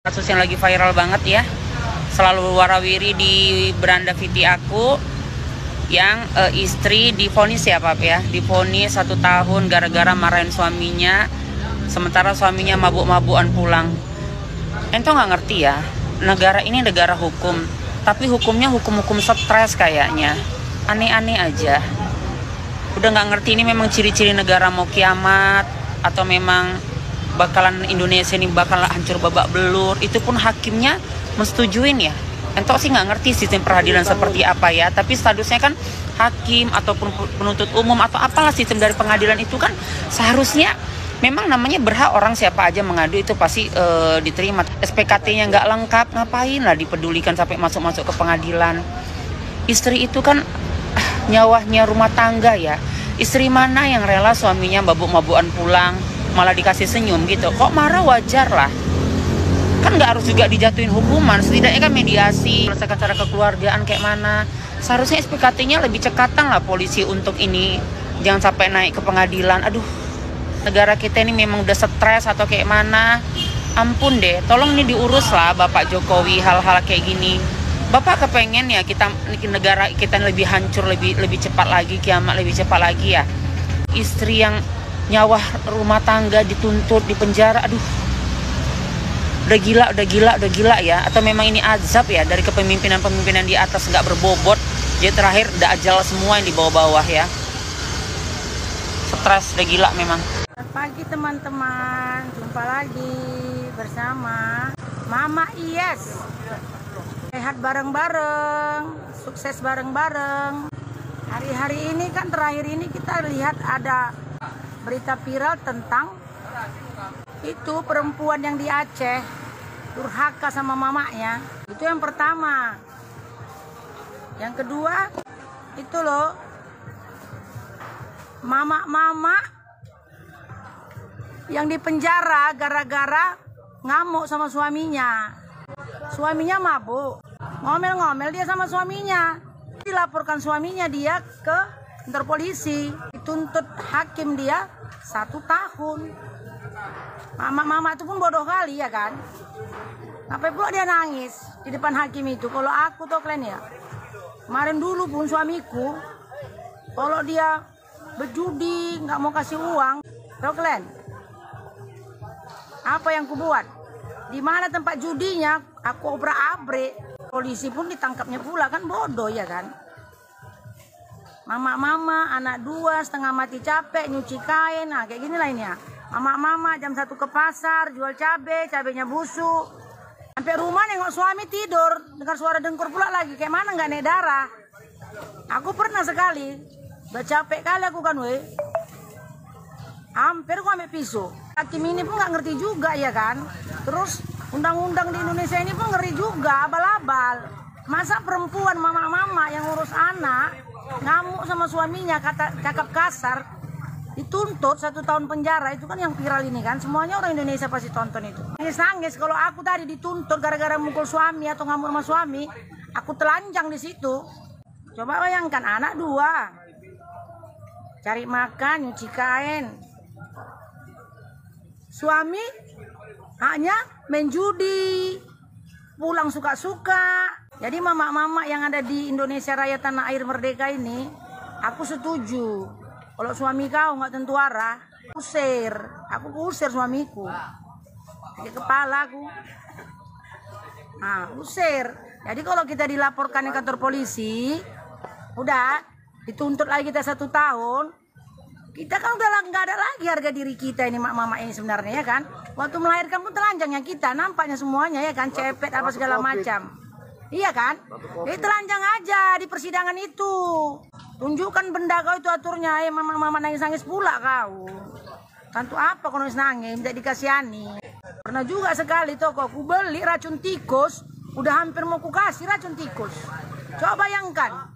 Kasus yang lagi viral banget ya, selalu warawiri di beranda VT aku, yang istri divonis ya Pak ya, divonis 1 tahun gara-gara marahin suaminya, sementara suaminya mabuk-mabukan pulang. Ento nggak ngerti ya, negara ini negara hukum, tapi hukumnya hukum-hukum stres kayaknya, aneh-aneh aja. Udah nggak ngerti ini memang ciri-ciri negara mau kiamat atau memang bakalan Indonesia ini bakal hancur babak belur. Itu pun hakimnya mensetujuin ya. Entok sih nggak ngerti sistem peradilan seperti apa ya, tapi statusnya kan hakim ataupun penuntut umum atau apalah sistem dari pengadilan itu kan seharusnya memang namanya berhak, orang siapa aja mengadu itu pasti diterima. SPKT-nya nggak lengkap, ngapain lah dipedulikan sampai masuk-masuk ke pengadilan. Istri itu kan nyawanya rumah tangga ya. Istri mana yang rela suaminya mabuk-mabukan pulang malah dikasih senyum gitu? Kok marah? Wajar lah, kan nggak harus juga dijatuhin hukuman, setidaknya kan mediasi, selesaikan secara kekeluargaan kayak mana. Seharusnya SPKT-nya lebih cekatan lah polisi untuk ini, jangan sampai naik ke pengadilan. Aduh, negara kita ini memang udah stres atau kayak mana, ampun deh, tolong nih diurus lah Bapak Jokowi hal-hal kayak gini. Bapak kepengen ya kita negara kita lebih hancur, lebih cepat lagi, kiamat lebih cepat lagi ya. Istri yang nyawa rumah tangga dituntut di penjara, aduh, udah gila ya. Atau memang ini azab ya dari kepemimpinan di atas nggak berbobot, jadi terakhir udah ajal semua yang di bawah-bawah ya. Stres, udah gila memang. Selamat pagi teman-teman, jumpa lagi bersama Mama Iyes. Sehat bareng-bareng, sukses bareng-bareng. Hari-hari ini kan terakhir ini kita lihat ada berita viral tentang itu perempuan yang di Aceh durhaka sama mamanya. Itu yang pertama. Yang kedua itu loh, mama yang dipenjara gara-gara ngamuk sama suaminya. Suaminya mabuk, ngomel-ngomel dia sama suaminya. Dilaporkan suaminya dia ke kantor polisi, dituntut hakim dia 1 tahun. Mama itu pun bodoh kali ya kan. Sampai pula dia nangis di depan hakim itu. Kalau aku tuh kalian ya, kemarin dulu pun suamiku kalau dia berjudi nggak mau kasih uang, tau kalian apa yang ku buat? Di mana tempat judinya aku obrak-abrik, polisi pun ditangkapnya pula, kan bodoh ya kan. Mama anak 2 setengah mati capek nyuci kain, nah kayak gini lah ini ya. Mama jam 1 ke pasar jual cabenya busuk, sampai rumah nengok suami tidur, dengar suara dengkur pula lagi, kayak mana nggak naik darah. Aku pernah sekali, udah capek kali aku kan weh, hampir aku ambil pisau. Hakim ini pun nggak ngerti juga ya kan. Terus undang-undang di Indonesia ini pun ngeri juga, abal-abal. Masa perempuan mama yang ngurus anak ngamuk sama suaminya, cakap kasar, dituntut 1 tahun penjara. Itu kan yang viral ini kan, semuanya orang Indonesia pasti tonton itu. Nangis kalau aku tadi dituntut gara-gara mukul suami atau ngamuk sama suami, aku telanjang di situ. Coba bayangkan, anak 2 cari makan, nyuci kain, suami hanya main judi, pulang suka-suka. Jadi mama yang ada di Indonesia Raya Tanah Air Merdeka ini, aku setuju. Kalau suami kau nggak tentu arah, usir. Aku usir suamiku. Di kepala aku. Nah, usir. Jadi kalau kita dilaporkan ke kantor polisi, udah dituntut lagi kita 1 tahun. Kita kan udah nggak ada lagi harga diri kita ini mama ini sebenarnya ya kan. Waktu melahirkan pun telanjangnya kita, nampaknya semuanya ya kan, cepet apa segala macam. Iya kan? Jadi telanjang aja di persidangan itu. Tunjukkan benda kau itu aturnya. Mama nangis-nangis pula kau. Tentu apa kau nangis minta dikasihani. Pernah juga sekali toko aku beli racun tikus, udah hampir mau ku kasih racun tikus. Coba bayangkan.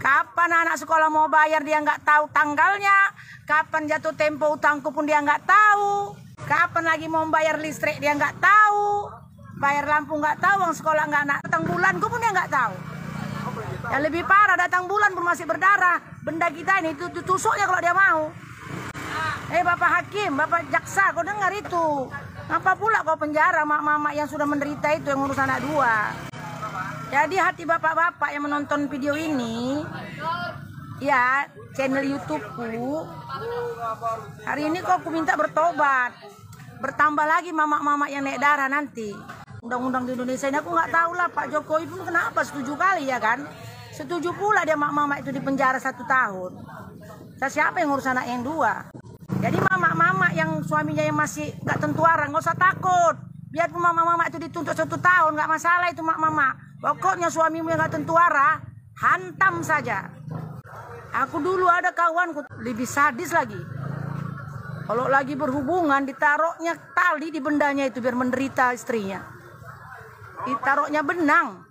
Kapan anak sekolah mau bayar dia nggak tahu tanggalnya. Kapan jatuh tempo utangku pun dia nggak tahu. Kapan lagi mau bayar listrik dia nggak tahu. Bayar lampu nggak tahu, uang sekolah nggak nak. Datang bulanku pun dia nggak tahu. Yang lebih parah, datang bulan pun masih berdarah. Benda kita ini itu tusuknya kalau dia mau. Bapak hakim, bapak jaksa, kau dengar itu. Ngapa pula kau penjara mak-mama yang sudah menderita itu yang ngurus anak 2? Jadi hati bapak-bapak yang menonton video ini, ya channel YouTubeku, hari ini kok aku minta bertobat. Bertambah lagi mama-mama yang naik darah nanti. Undang-undang di Indonesia ini aku nggak tahu lah Pak Jokowi pun kenapa setuju kali ya kan? Setuju pula dia mama-mama itu di penjara 1 tahun. Siapa yang ngurus anak yang 2? Jadi mama-mama yang suaminya yang masih nggak tentu arah nggak usah takut. Biarpun mama-mama itu dituntut 1 tahun nggak masalah itu mama-mama. Pokoknya suamimu yang nggak tentu arah hantam saja. Aku dulu ada kawanku lebih sadis lagi. Kalau lagi berhubungan ditaruhnya tali di bendanya itu biar menderita istrinya. Ditaruhnya benang.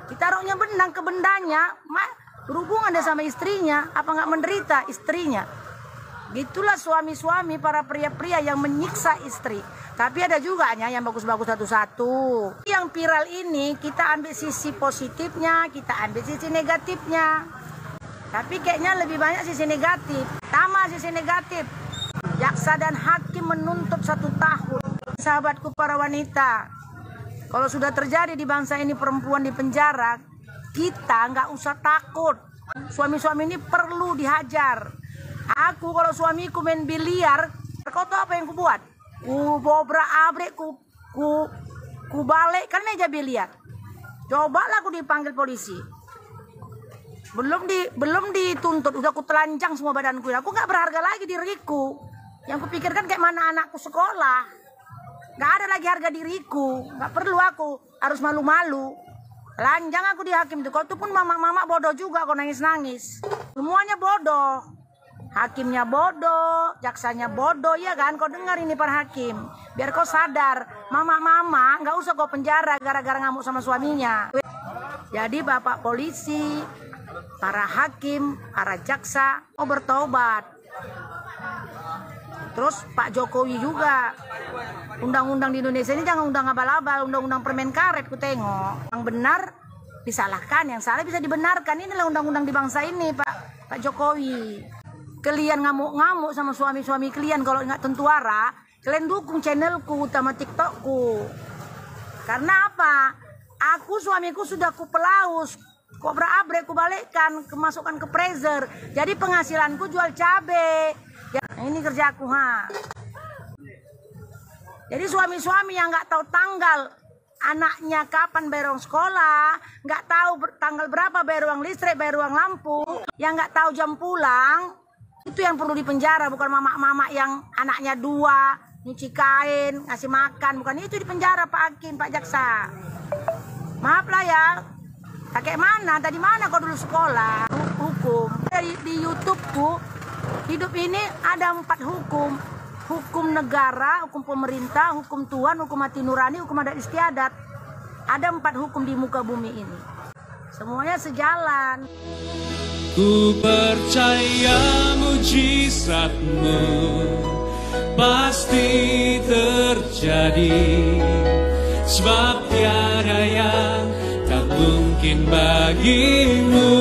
Ditaruhnya benang ke bendanya. Berhubungan dia sama istrinya. Apa nggak menderita istrinya? Gitulah suami-suami para pria-pria yang menyiksa istri. Tapi ada juga yang bagus-bagus satu-satu. Yang viral ini kita ambil sisi positifnya, kita ambil sisi negatifnya. Tapi kayaknya lebih banyak sisi negatif. Pertama sisi negatif. Jaksa dan hakim menuntut 1 tahun. Sahabatku para wanita, kalau sudah terjadi di bangsa ini perempuan di penjara, kita nggak usah takut. Suami-suami ini perlu dihajar. Aku kalau suamiku main biliar, kau tahu apa yang ku buat? Ku bobrak abrek, ku balik kan meja biliar. Cobalah aku dipanggil polisi. Belum dituntut, udah ku telanjang semua badanku. Aku nggak berharga lagi diriku. Yang kupikirkan kayak mana anakku sekolah. Nggak ada lagi harga diriku. Nggak perlu aku harus malu-malu. Telanjang aku di hakim tuh. Kau tuh pun mama-mama bodoh juga, kau nangis-nangis. Semuanya bodoh. Hakimnya bodoh, jaksanya bodoh, ya kan? Kau dengar ini para hakim. Biar kau sadar, mama-mama nggak usah kau penjara gara-gara ngamuk sama suaminya. Jadi bapak polisi, para hakim, para jaksa mau bertobat. Terus Pak Jokowi juga. Undang-undang di Indonesia ini jangan undang abal-abal, undang-undang permen karet ku tengok. Yang benar disalahkan, yang salah bisa dibenarkan. Inilah undang-undang di bangsa ini, Pak Jokowi. Kalian ngamuk-ngamuk sama suami-suami kalian kalau nggak tentu arah, kalian dukung channelku sama TikTokku. Karena apa? Aku suamiku sudah ku pelaus, kok berabrek ku balikkan, kemasukan ke freezer. Jadi penghasilanku jual cabe. Ya, ini kerjaku Jadi suami-suami yang nggak tahu tanggal anaknya kapan bayar uang sekolah, nggak tahu tanggal berapa bayar uang listrik, bayar uang lampu, yang nggak tahu jam pulang. Itu yang perlu dipenjara, bukan mama-mama yang anaknya 2, nyuci kain, ngasih makan. Bukan itu dipenjara Pak Hakim, Pak Jaksa. Maaf lah ya, kakek mana, tadi mana kau dulu sekolah? Hukum. Di YouTubeku, hidup ini ada 4 hukum. Hukum negara, hukum pemerintah, hukum Tuhan, hukum hati nurani, hukum adat istiadat. Ada 4 hukum di muka bumi ini. Semuanya sejalan. Ku percaya mujizatmu pasti terjadi, sebab tiada yang tak mungkin bagimu.